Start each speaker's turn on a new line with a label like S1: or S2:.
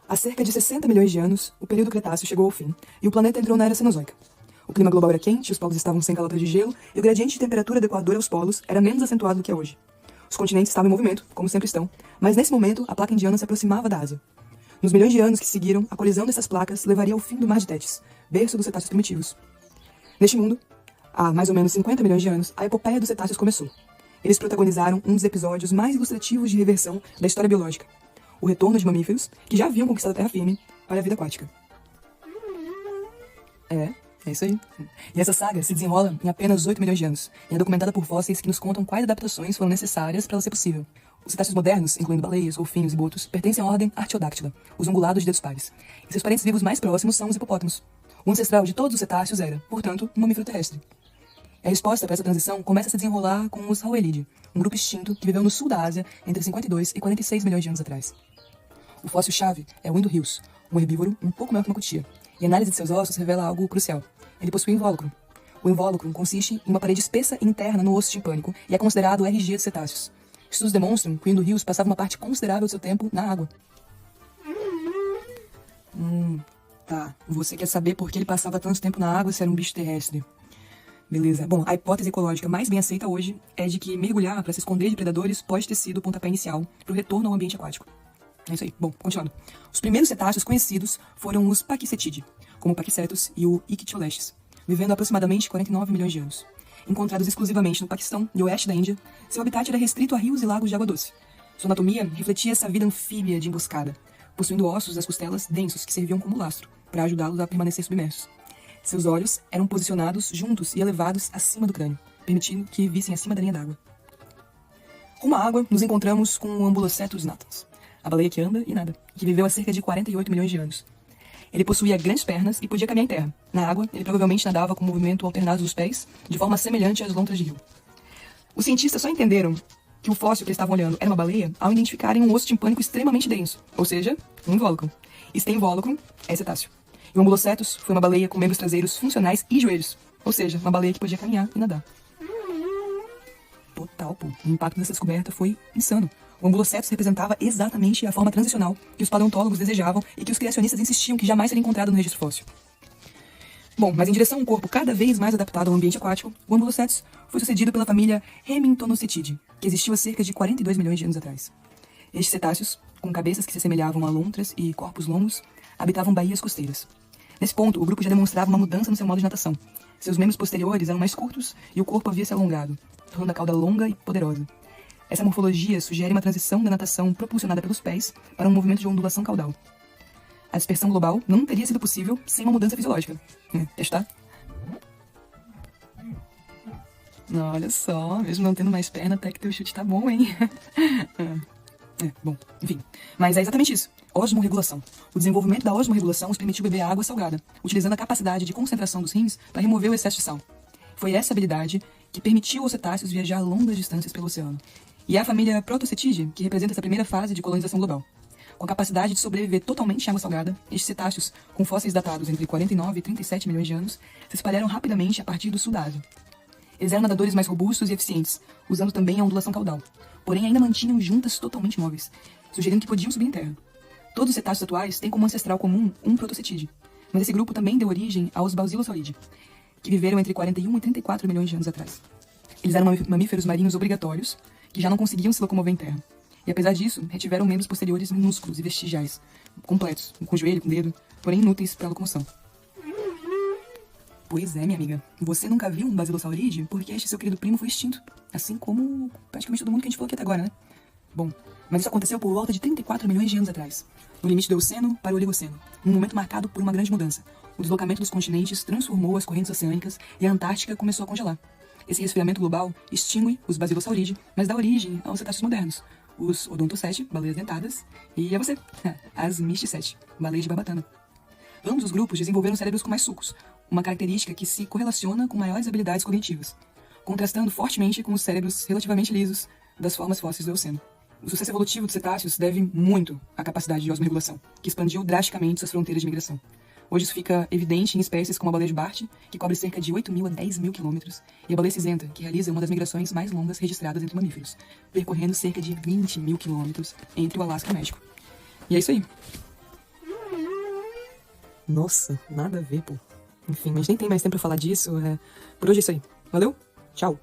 S1: Há cerca de 60 milhões de anos, o período Cretáceo chegou ao fim e o planeta entrou na Era Cenozoica. O clima global era quente, os polos estavam sem calotas de gelo e o gradiente de temperatura do Equador aos polos era menos acentuado do que é hoje. Os continentes estavam em movimento, como sempre estão, mas nesse momento a placa indiana se aproximava da Ásia. Nos milhões de anos que seguiram, a colisão dessas placas levaria ao fim do Mar de Tétis, berço dos cetáceos primitivos. Neste mundo, há mais ou menos 50 milhões de anos, a epopeia dos cetáceos começou. Eles protagonizaram um dos episódios mais ilustrativos de reversão da história biológica: o retorno de mamíferos que já haviam conquistado a terra firme para a vida aquática. É isso aí. E essa saga se desenrola em apenas 8 milhões de anos, e é documentada por fósseis que nos contam quais adaptações foram necessárias para ela ser possível. Os cetáceos modernos, incluindo baleias, golfinhos e botos, pertencem à ordem Artiodactyla, os ungulados de dedos pares. E seus parentes vivos mais próximos são os hipopótamos. O ancestral de todos os cetáceos era, portanto, um mamífero terrestre. A resposta para essa transição começa a se desenrolar com os Hauelide, um grupo extinto que viveu no sul da Ásia entre 52 e 46 milhões de anos atrás. O fóssil-chave é o Indo-Rios, um herbívoro um pouco maior que uma cutia, e a análise de seus ossos revela algo crucial. Ele possui um invólucro. O invólucro consiste em uma parede espessa interna no osso timpânico e é considerado o RG dos cetáceos. Estudos demonstram que o Indo-Rios passava uma parte considerável do seu tempo na água. Tá. Você quer saber por que ele passava tanto tempo na água se era um bicho terrestre? Beleza. Bom, a hipótese ecológica mais bem aceita hoje é de que mergulhar para se esconder de predadores pode ter sido o pontapé inicial para o retorno ao ambiente aquático. É isso aí. Bom, continuando. Os primeiros cetáceos conhecidos foram os Pachycetidae, como o Pachycetus e o Ichthyoleches, vivendo há aproximadamente 49 milhões de anos. Encontrados exclusivamente no Paquistão e oeste da Índia, seu habitat era restrito a rios e lagos de água doce. Sua anatomia refletia essa vida anfíbia de emboscada, possuindo ossos das costelas densos que serviam como lastro, para ajudá-los a permanecer submersos. Seus olhos eram posicionados juntos e elevados acima do crânio, permitindo que vissem acima da linha d'água. Rumo à água, nos encontramos com o Ambulocetus natans, a baleia que anda e nada, que viveu há cerca de 48 milhões de anos. Ele possuía grandes pernas e podia caminhar em terra. Na água, ele provavelmente nadava com o movimento alternado dos pés, de forma semelhante às lontras de rio. Os cientistas só entenderam que o fóssil que eles estavam olhando era uma baleia ao identificarem um osso timpânico extremamente denso, ou seja, um invólucro. E se tem invólucro, é cetáceo. E o Ambulocetus foi uma baleia com membros traseiros funcionais e joelhos, ou seja, uma baleia que podia caminhar e nadar. Total, pô. O impacto dessa descoberta foi insano. O Ambulocetus representava exatamente a forma transicional que os paleontólogos desejavam e que os criacionistas insistiam que jamais seria encontrado no registro fóssil. Bom, mas em direção a um corpo cada vez mais adaptado ao ambiente aquático, o Ambulocetus foi sucedido pela família Hemingtonocetidae, que existiu há cerca de 42 milhões de anos atrás. Estes cetáceos, com cabeças que se assemelhavam a lontras e corpos longos, habitavam baías costeiras. Nesse ponto, o grupo já demonstrava uma mudança no seu modo de natação. Seus membros posteriores eram mais curtos e o corpo havia se alongado, tornando a cauda longa e poderosa. Essa morfologia sugere uma transição da natação propulsionada pelos pés para um movimento de ondulação caudal. A dispersão global não teria sido possível sem uma mudança fisiológica. Testar? Olha só, mesmo não tendo mais perna, até que teu chute tá bom, hein? Bom, enfim. Mas é exatamente isso. Osmorregulação. O desenvolvimento da osmorregulação os permitiu beber água salgada, utilizando a capacidade de concentração dos rins para remover o excesso de sal. Foi essa habilidade que permitiu aos cetáceos viajar longas distâncias pelo oceano. E é a família Protocetidae que representa essa primeira fase de colonização global. Com a capacidade de sobreviver totalmente em água salgada, estes cetáceos, com fósseis datados entre 49 e 37 milhões de anos, se espalharam rapidamente a partir do sul da Ásia. Eles eram nadadores mais robustos e eficientes, usando também a ondulação caudal, porém ainda mantinham juntas totalmente móveis, sugerindo que podiam subir em terra. Todos os cetáceos atuais têm como ancestral comum um Protocetidae, mas esse grupo também deu origem aos Basilosauridae, que viveram entre 41 e 34 milhões de anos atrás. Eles eram mamíferos marinhos obrigatórios, que já não conseguiam se locomover em terra. E apesar disso, retiveram membros posteriores minúsculos e vestigiais, completos, com joelho, com dedo, porém inúteis para a locomoção. Pois é, minha amiga. Você nunca viu um Basilosauride porque este seu querido primo foi extinto. Assim como praticamente todo mundo que a gente falou aqui até agora, né? Bom, mas isso aconteceu por volta de 34 milhões de anos atrás, no limite do Eoceno para o Oligoceno, um momento marcado por uma grande mudança. O deslocamento dos continentes transformou as correntes oceânicas e a Antártica começou a congelar. Esse resfriamento global extingue os Basilosauridae, mas dá origem aos cetáceos modernos, os Odontoceti, baleias dentadas, e a você, as Mysticeti, baleias de barbatana. Ambos os grupos desenvolveram cérebros com mais sulcos, uma característica que se correlaciona com maiores habilidades cognitivas, contrastando fortemente com os cérebros relativamente lisos das formas fósseis do Eoceno. O sucesso evolutivo dos cetáceos deve muito à capacidade de osmorregulação, que expandiu drasticamente suas fronteiras de migração. Hoje isso fica evidente em espécies como a baleia de Bart, que cobre cerca de 8 mil a 10 mil quilômetros, e a baleia cinzenta, que realiza uma das migrações mais longas registradas entre mamíferos, percorrendo cerca de 20 mil quilômetros entre o Alasca e o México. E é isso aí. Nossa, nada a ver, pô. Enfim, mas nem tem mais tempo pra falar disso. Por hoje é isso aí. Valeu? Tchau.